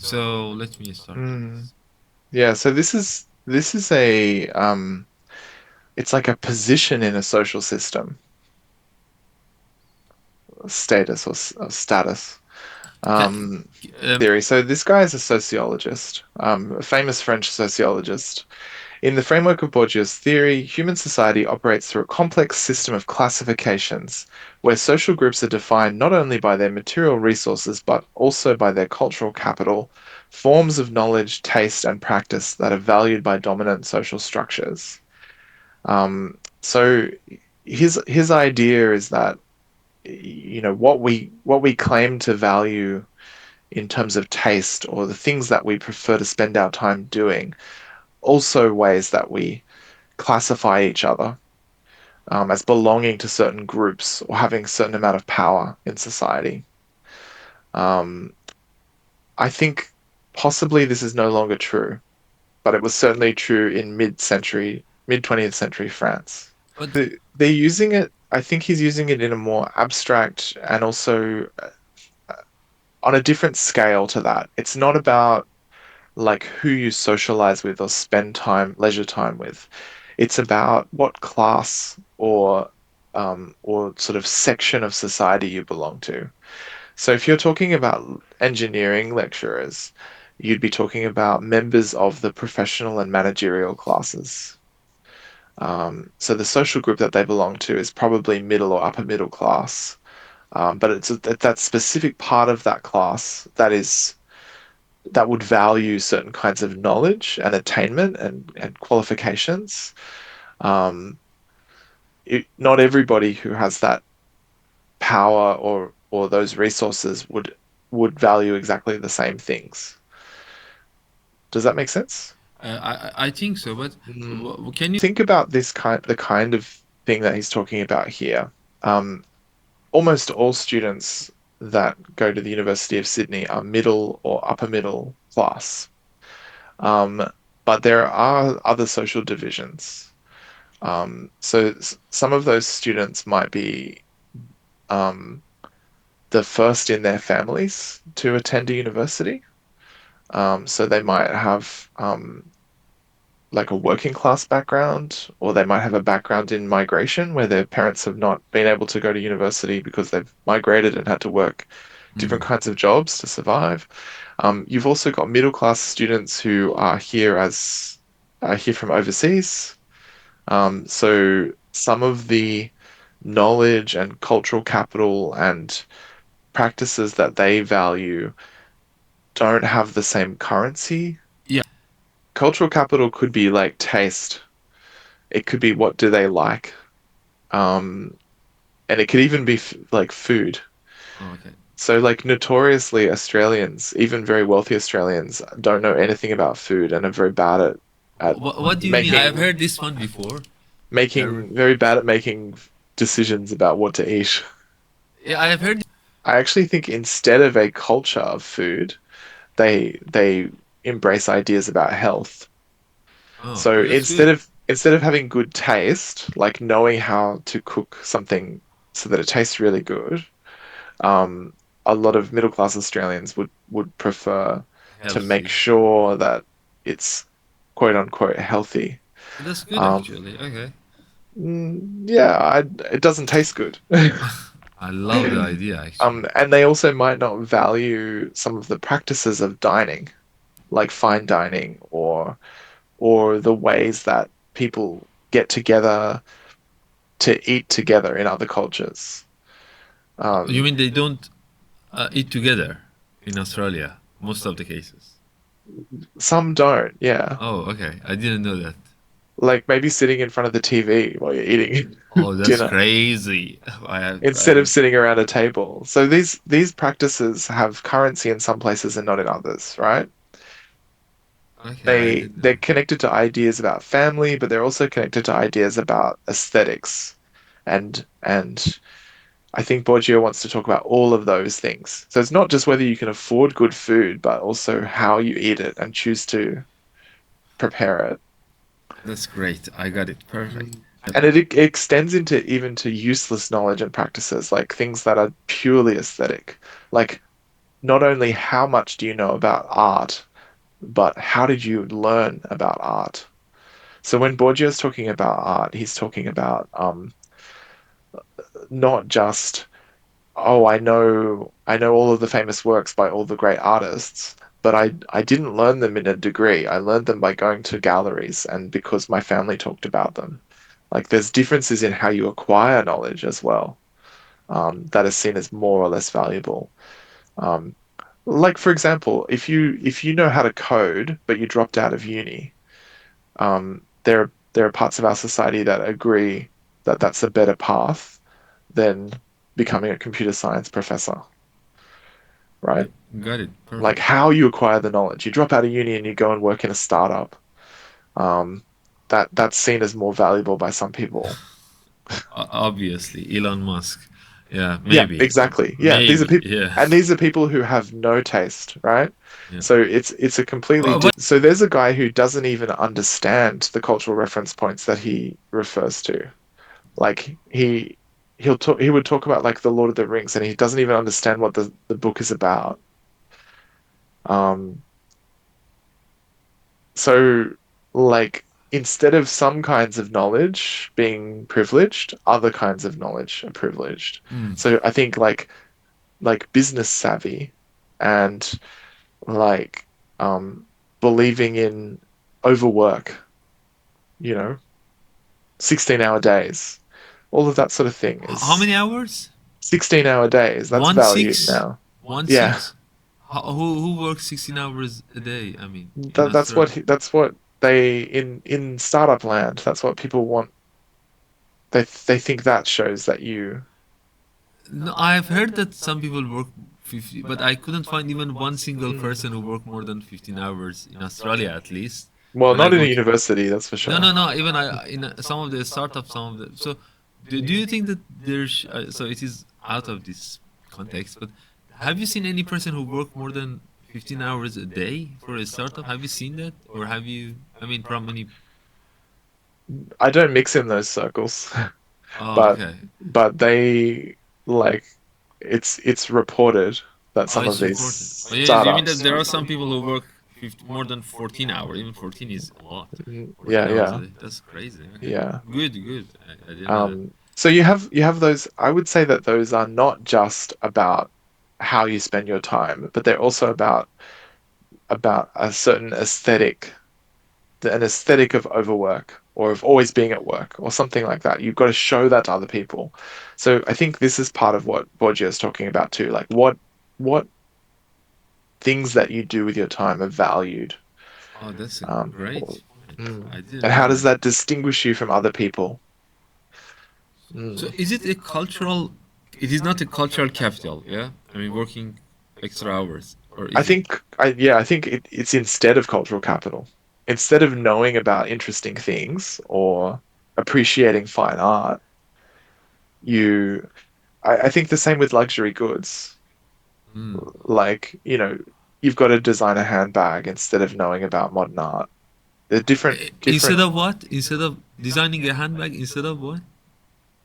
So let me start with Mm. this. Yeah, so this is a it's like a position in a social system, status or status Can, um, um, theory. So this guy is a sociologist, a famous French sociologist. In the framework of Bourdieu's theory, human society operates through a complex system of classifications, where social groups are defined not only by their material resources but also by their cultural capital, forms of knowledge, taste, and practice that are valued by dominant social structures. So his idea is that what we claim to value in terms of taste or the things that we prefer to spend our time doing, also ways that we classify each other as belonging to certain groups or having a certain amount of power in society. Um, I think possibly this is no longer true, but it was certainly true in mid-century, mid-20th century France. but They're using it, I think he's using it in a more abstract and also on a different scale to that. It's not about like who you socialize with or spend time, leisure time with. It's about what class or sort of section of society you belong to. So if you're talking about engineering lecturers, you'd be talking about members of the professional and managerial classes. So the social group that they belong to is probably middle or upper middle class. But it's that specific part of that class that would value certain kinds of knowledge and attainment and qualifications. Um, not everybody who has that power or those resources would value exactly the same things. Does that make sense? I think so. But Mm. can you? Think about the kind of thing that he's talking about here. Um, Almost all students that go to the University of Sydney are middle or upper middle class. Um, but there are other social divisions. So some of those students might be um, the first in their families to attend a university. So they might have like a working class background, or they might have a background in migration where their parents have not been able to go to university because they've migrated and had to work different Mhm. kinds of jobs to survive. You've also got middle class students who are here from overseas. So some of the knowledge and cultural capital and practices that they value don't have the same currency. Yeah. Cultural capital could be like taste. It could be what do they like. Um, and it could even be f like food. Oh, okay. So like notoriously Australians, even very wealthy Australians, don't know anything about food and are very bad at What do you mean? I have making heard this one before. Yeah, making very bad at making decisions about what to eat. yeah, I have heard. I actually think instead of a culture of food, they embrace ideas about health. Oh, So that's good. instead of having good taste, like knowing how to cook something so that it tastes really good, um, a lot of middle class Australians would prefer to make Healthy. sure that it's quote unquote healthy. That's good Um, actually. Okay. yeah, it doesn't taste good. I love the idea actually. And they also might not value some of the practices of dining, like fine dining or the ways that people get together to eat together in other cultures. You Um, mean they don't eat together in Australia? Most of the cases. some don't, yeah. Oh, okay. I didn't know that. Like maybe sitting in front of the TV while you're eating Oh, that's dinner crazy. instead of sitting around a table. So these practices have currency in some places and not in others, right? Okay, I didn't know They're that. connected to ideas about family, but they're also connected to ideas about aesthetics. And I think Bourdieu wants to talk about all of those things. So it's not just whether you can afford good food, but also how you eat it and choose to prepare it. That's great. I got it. Perfect. Mm. And it extends into even to useless knowledge and practices, like things that are purely aesthetic. Like not only how much do you know about art, but how did you learn about art? So when Borgia is talking about art, he's talking about not just, oh, I know all of the famous works by all the great artists, but I didn't learn them in a degree. I learned them by going to galleries and because my family talked about them. Like there's differences in how you acquire knowledge as well, that is seen as more or less valuable. Um, like for example, if you know how to code, but you dropped out of uni, there are parts of our society that agree that that's a better path than becoming a computer science professor, right? Okay, got it. Like Perfect. how you acquire the knowledge. You drop out of uni and you go and work in a startup. Um, that's seen as more valuable by some people. Obviously, Elon Musk. Yeah, Yeah, maybe, exactly. Yeah, these are maybe. people, Yeah, and these are people who have no taste, right? yeah. So it's a completely But so there's a guy who doesn't even understand the cultural reference points that he refers to. Like he would talk about like the Lord of the Rings and he doesn't even understand what the book is about. Um, so like instead of some kinds of knowledge being privileged, other kinds of knowledge are privileged. mm, So I think like business savvy and like um believing in overwork, you know, 16-hour days, all of that sort of thing how is many hours? 16-hour days. That's One valued six, now. one Yeah. six. Who works 16 hours a day? I mean, in That's what Australia. that's what they in startup land. That's what people want. They think that shows that you. No, I've heard that some people work 50, but I couldn't find even one single Mm. person who worked more than 15 hours in Australia at least. Well, When I not in a go to university, that's for no, sure. no, no. Even some of the startups, some of the so. Do you think that there's so it is out of this context? But have you seen any person who worked more than 15 hours a day for a startup? Have you seen that, or have you? I mean, from any? I don't mix in those circles, Oh, but okay. they like it's reported that Oh, some of it's these reported. Oh, yes. You mean that startups. there are some people who work 50, more than 14 hours? Even 14 is a lot. Yeah, 14 hours a yeah, day. That's crazy. Okay. yeah. Good, good. I didn't know that. So you have those. I would say that those are not just about how you spend your time, but they're also about a certain aesthetic, an aesthetic of overwork or of always being at work or something like that. You've got to show that to other people. So I think this is part of what Borgia is talking about too. Like what things that you do with your time are valued. Oh, that's a Um, great point. mm. I didn't And know how does that. that distinguish you from other people? So Mm. is it a cultural? It is not a cultural capital, yeah. I mean, working extra hours, or I is it? think I think it's instead of cultural capital. Instead of knowing about interesting things or appreciating fine art, you I think the same with luxury goods. Mm. Like, you know, you've got to design a handbag instead of knowing about modern art. They're Instead different. of what? Instead of designing a handbag, instead of what?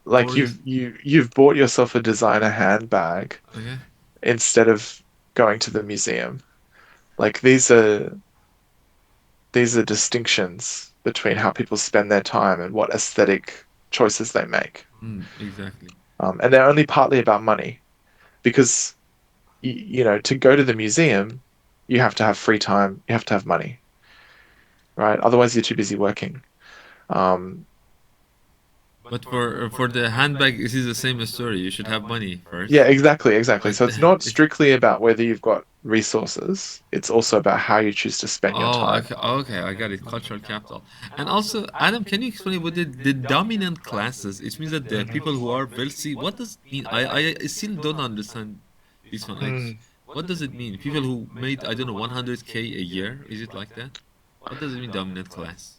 Like Or is you've bought yourself a designer handbag okay. instead of going to the museum. Like these are distinctions between how people spend their time and what aesthetic choices they make. Exactly. And they're only partly about money because you know, to go to the museum, you have to have free time, you have to have money, right? Otherwise, you're too busy working. Um, But for the handbag, this is the same story. You should have money yeah, first. exactly, exactly. But So it's not it's strictly about whether you've got resources, it's also about how you choose to spend your oh, time. okay, okay, I got it. Cultural capital. And also, Adam, can you explain what the dominant classes? It means that the people who are wealthy. What does it mean? I still don't understand this one. Like, Mm. what does it mean? People who made I don't know 100K a year. Is it like that? What does it mean dominant class?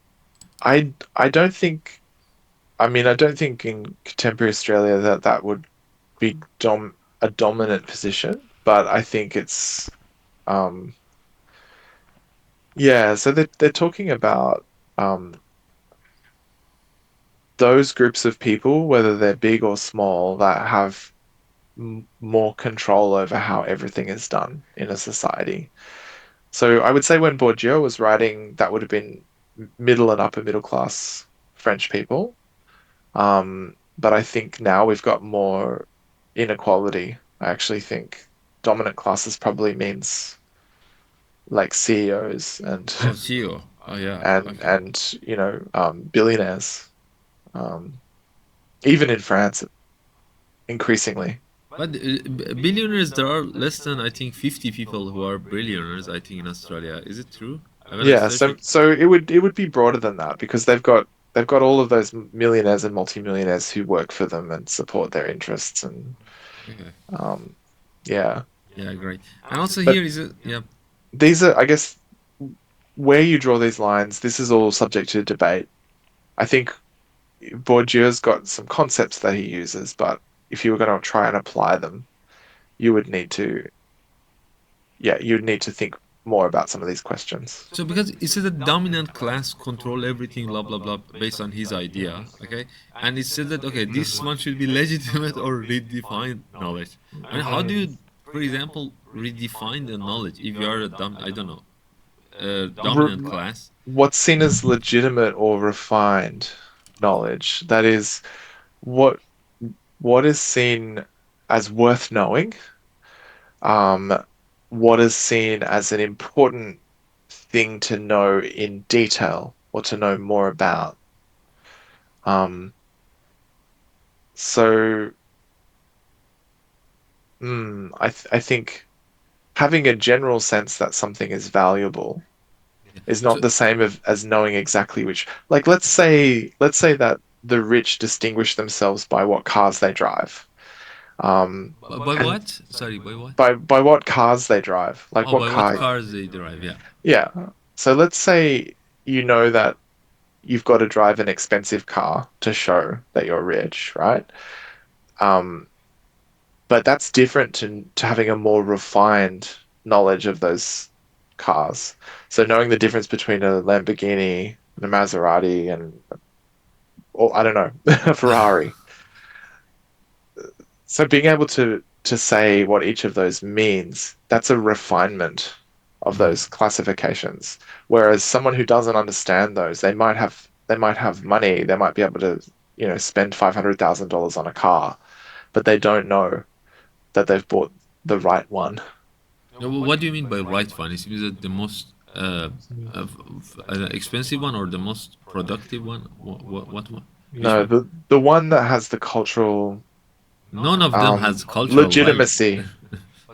I don't think I don't think in contemporary Australia that that would be a dominant position, but I think it's um yeah, so they're talking about those groups of people, whether they're big or small, that have more control over how everything is done in a society. So I would say when Bourdieu was writing, that would have been middle and upper middle class French people. But I think now we've got more inequality. I actually think dominant classes probably means like CEOs Oh, CEO. Oh, yeah. Okay. and billionaires. Um, even in France, increasingly. But billionaires, there are less than, I think, 50 people who are billionaires, I think, in Australia. Is it true? When I Yeah, search so it. so it would be broader than that because they've got all of those millionaires and multimillionaires who work for them and support their interests and Okay. um yeah. Yeah, great. And also But here is it. Yeah. these are, I guess, where you draw these lines, this is all subject to debate. I think Bourdieu's got some concepts that he uses, but if you were going to try and apply them, you would need to, yeah, you'd need to think more about some of these questions. So because it said that dominant class control everything, blah blah blah, based on his idea, okay, and it said that okay, this one should be legitimate or redefine knowledge. I mean, how do Mm. you, for example, redefine the knowledge if you are a I don't know, a dominant Re- class? what's seen as legitimate or refined knowledge, that is what what is seen as worth knowing, um, what is seen as an important thing to know in detail or to know more about. Um, so I think having a general sense that something is valuable Yeah. is So, not the same as knowing exactly which. Like let's say that the rich distinguish themselves by what cars they drive. Um, by and what? Sorry, by what? by what cars they drive, like Oh, what by what car. cars they drive? Yeah. Yeah. So let's say you know that you've got to drive an expensive car to show that you're rich, right? Um, but that's different to having a more refined knowledge of those cars. So knowing the difference between a Lamborghini and a Maserati and, or I don't know, a Ferrari. So being able to say what each of those means, that's a refinement of Mm. those classifications. Whereas someone who doesn't understand those, they might have money, they might be able to, spend $500,000 on a car, but they don't know that they've bought the right one. Now, what do you mean by right one? Is it the most expensive one or the most productive one? What one? Which No, one? the one that has the cultural None of them has cultural value. legitimacy.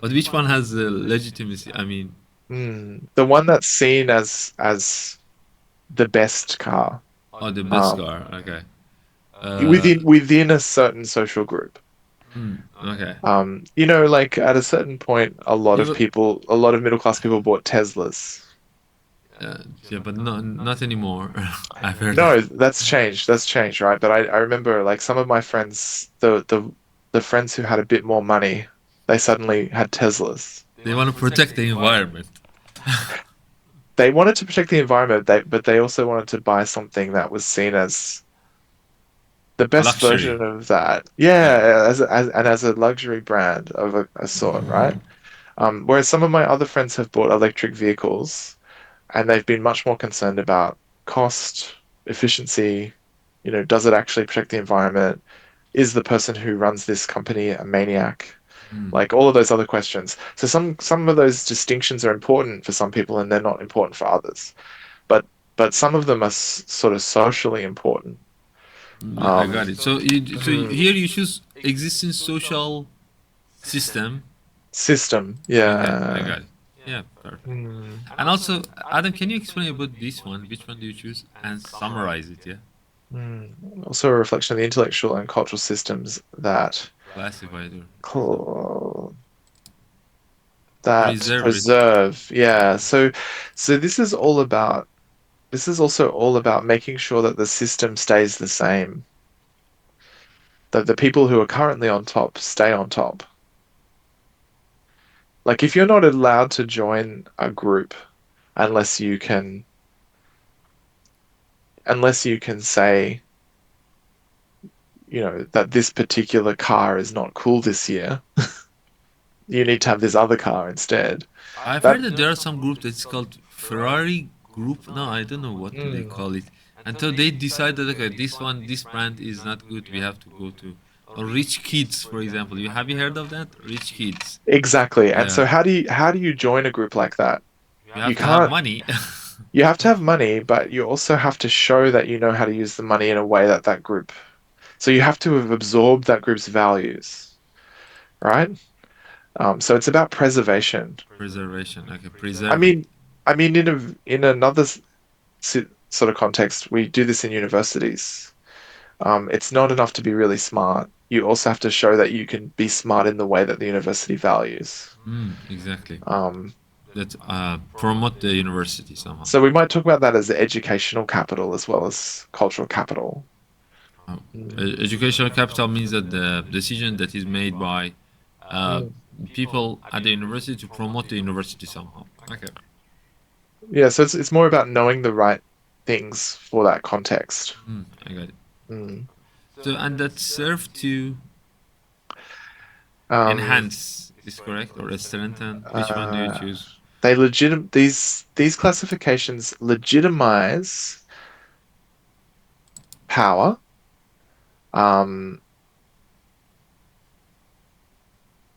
But which one has legitimacy? I mean, The one that's seen as the best car. oh, the best Um, car. Okay. within a certain social group. Okay. Like at a certain point, Yeah, but a lot of middle class people bought Teslas. yeah, but no, not anymore. I've heard that No, that's changed. That's changed, right? But I remember like some of my friends, the friends who had a bit more money, they suddenly had Teslas. they want to protect the environment. They wanted to protect the environment, but they also wanted to buy something that was seen as the best Luxury. version of that. Yeah. Yeah, as a luxury brand of a sort, right? Whereas some of my other friends have bought electric vehicles and they've been much more concerned about cost, efficiency, does it actually protect the environment? Is the person who runs this company a maniac? Mm. Like all of those other questions. So some of those distinctions are important for some people and they're not important for others. But some of them are sort of socially important. Yeah, I Um, got it. So mm, here you choose existing social system. system, Okay, I yeah. got it. Yeah, perfect. Mm, And also, Adam, can you explain about this one? Which one do you choose and summarize it? Yeah, Also a reflection of the intellectual and cultural systems classified or cl- that preserve it. preserve. Yeah. So this is also all about making sure that the system stays the same, that the people who are currently on top stay on top. Like if you're not allowed to join a group unless you can unless you can say that this particular car is not cool this year. You need to have this other car instead. I've That heard that there are some groups that's called Ferrari group. No, I don't know what do they mm, call it. Until they decide that okay, this one, this brand is not good. We have to go to or Rich Kids, for example. You heard of that? Rich Kids. exactly. And Yeah, so how do you join a group like that? you You have to have can't money. you have to have money, but you also have to show that you know how to use the money in a way that that group. So you have to have absorbed that group's values, right? So it's about preservation. Preservation. Okay, I preserve it. mean, I mean, in another sort of context, we do this in universities. It's not enough to be really smart. You also have to show that you can be smart in the way that the university values. Exactly. Um, That promote the university somehow. so we might talk about that as educational capital as well as cultural capital. Uh, Mm, Educational capital means that the decision that is made by uh, mm. people at the university to promote the university somehow. Okay. Yeah, so it's more about knowing the right things for that context. I got it. Mm. So and that serve to Um, enhance is correct or strengthen. Which one do you uh, choose? these classifications legitimize power, um,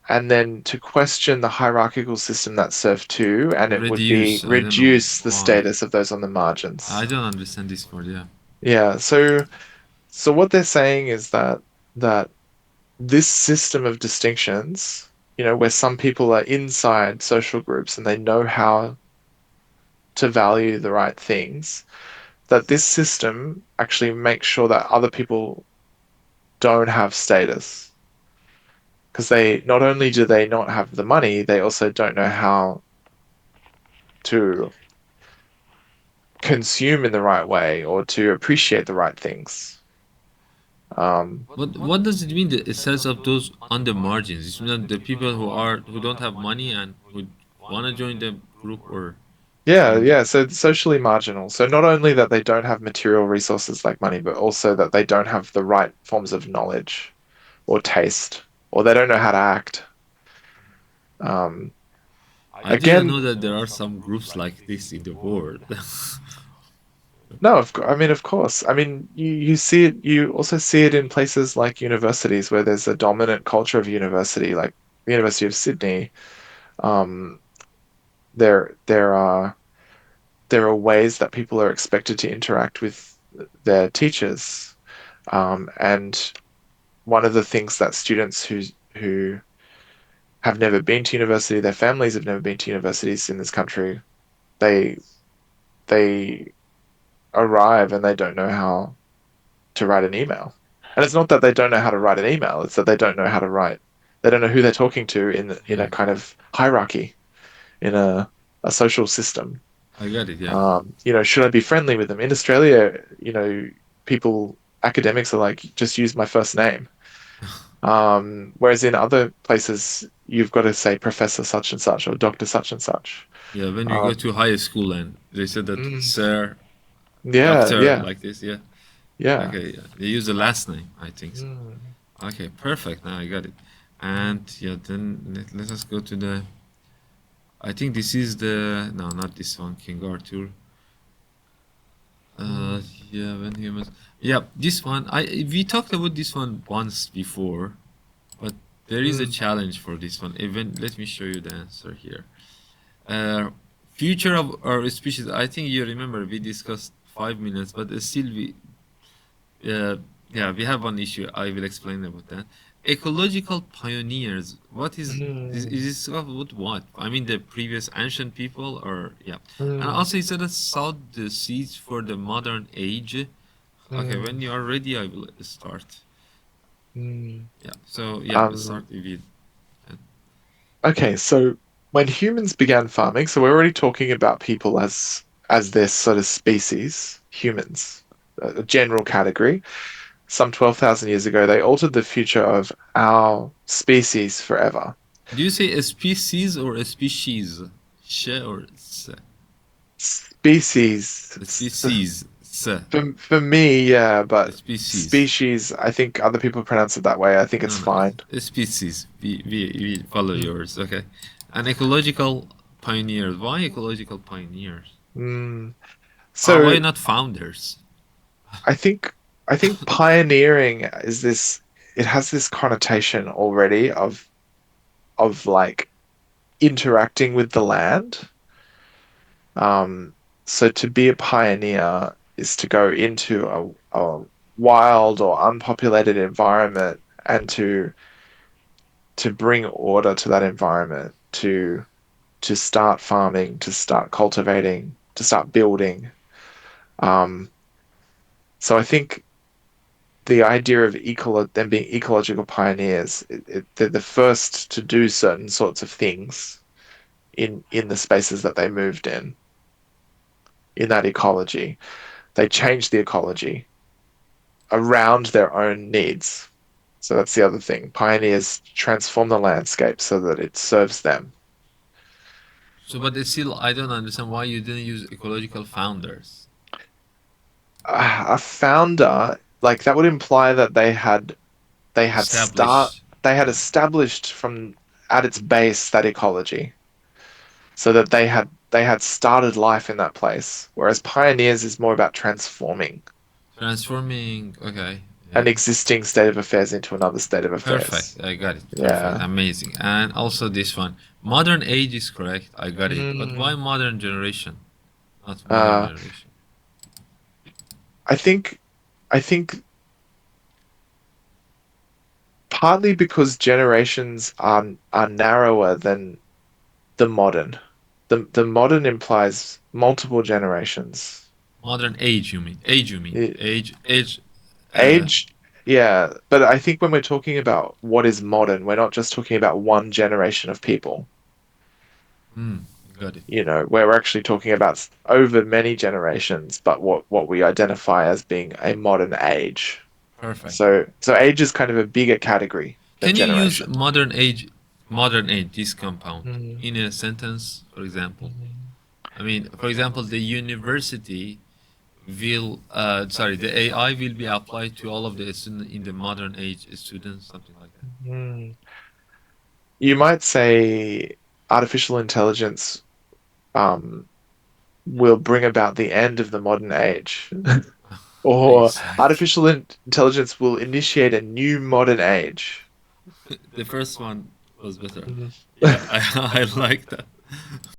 and then to question the hierarchical system that served to, and it would be Reduce. I don't know reduce the why. status of those on the margins. I don't understand this word. Yeah. Yeah, so what they're saying is that this system of distinctions, where some people are inside social groups and they know how to value the right things, that this system actually makes sure that other people don't have status. Because they not only do they not have the money, they also don't know how to consume in the right way or to appreciate the right things. Um, What does it mean? That it says of those on the margins. It means that the people who don't have money and who wanna join the group or yeah, on the yeah. So it's socially marginal. So not only that they don't have material resources like money, but also that they don't have the right forms of knowledge or taste, or they don't know how to act. Um, I didn't again, know that there are some groups like this in the world. no, I mean, of course. I mean, you see it, you also see it in places like universities where there's a dominant culture of university, like the University of Sydney. Um, there, there are there are ways that people are expected to interact with their teachers. And one of the things that students who have never been to university, their families have never been to universities in this country, they they arrive and they don't know how to write an email. And it's not that they don't know how to write an email, it's that they don't know how to write. They don't know who they're talking to in Yeah, a kind of hierarchy, in a social system. I got it. Yeah, Should I be friendly with them? In Australia, academics are like, just use my first name. Whereas in other places, you've got to say Professor such and such or Doctor such and such. yeah. When we go Um, to high school and they said that mm, sir, yeah, doctor, yeah, like this. Yeah. yeah. Okay. Yeah. They use the last name. I think so. Mm, Okay. Perfect. Now I got it. mm, And yeah, then let us go to the. I think this is the no, not this one. King Arthur. Uh, mm, yeah, when humans. Yeah, this one. We talked about this one once before, but there is a mm, challenge for this one. Even let me show you the answer here. Uh, Future of our species. I think you remember we discussed 5 minutes, but still uh, yeah, we have one issue. I will explain about that. Ecological pioneers. What is mm, this about what? I mean, the previous ancient people, or yeah, and mm, also he said that sowed the seeds for the modern age. Okay, when mm, you are ready, I will start. mm. Yeah. So yeah, let's Um, start with. okay, so when humans began farming, so we're already talking about people as this sort of species, humans, a general category. Some 12,000 years ago, they altered the future of our species forever. Do you say a species or a species? She or se? Species, A species. For me, yeah, A but species. species, I think other people pronounce it that way. I think No, it's no, fine. a species. We follow Mm. yours. Okay. An ecological pioneers. Why ecological pioneers? Mm. Why So not founders? I think I think pioneering is this, it has this connotation already of like interacting with the land. Um, so to be a pioneer is to go into a wild or unpopulated environment and to bring order to that environment, to start farming, to start cultivating, to start building. Um, so I think the idea of them being ecological pioneers, they're the first to do certain sorts of things in the spaces that they moved in that ecology. They changed the ecology around their own needs. So that's the other thing. Pioneers transform the landscape so that it serves them. So, but it's still, I don't understand why you didn't use ecological founders. A founder, like that would imply that Established. they had established from at its base that ecology, so that they had started life in that place. Whereas pioneers is more about transforming Transforming. Okay. an Yeah. existing state of affairs into another state of affairs. Perfect. I got it. Perfect. Yeah. Amazing. And also this one. Modern age is correct. I got it. But why Mm. modern generation? Not modern Uh, generation. I think I think partly because generations are narrower than the modern. The modern implies multiple generations. Modern age, you mean? Age, you mean? I- Age. Uh, Age, yeah, but I think when we're talking about what is modern, we're not just talking about one generation of people. hmm. Got it. We're actually talking about over many generations, but what we identify as being a modern age. Perfect. So age is kind of a bigger category than Can you use generation. modern age, this compound, Mm, in a sentence, for example? mm, I mean, for example, the university will, sorry, the AI will be applied to all of the students in the modern age students, something like that. mm. You might say artificial intelligence um, will bring about the end of the modern age, or Exactly. artificial intelligence will initiate a new modern age. The first one was better. Mhm. Yeah, I, I like that.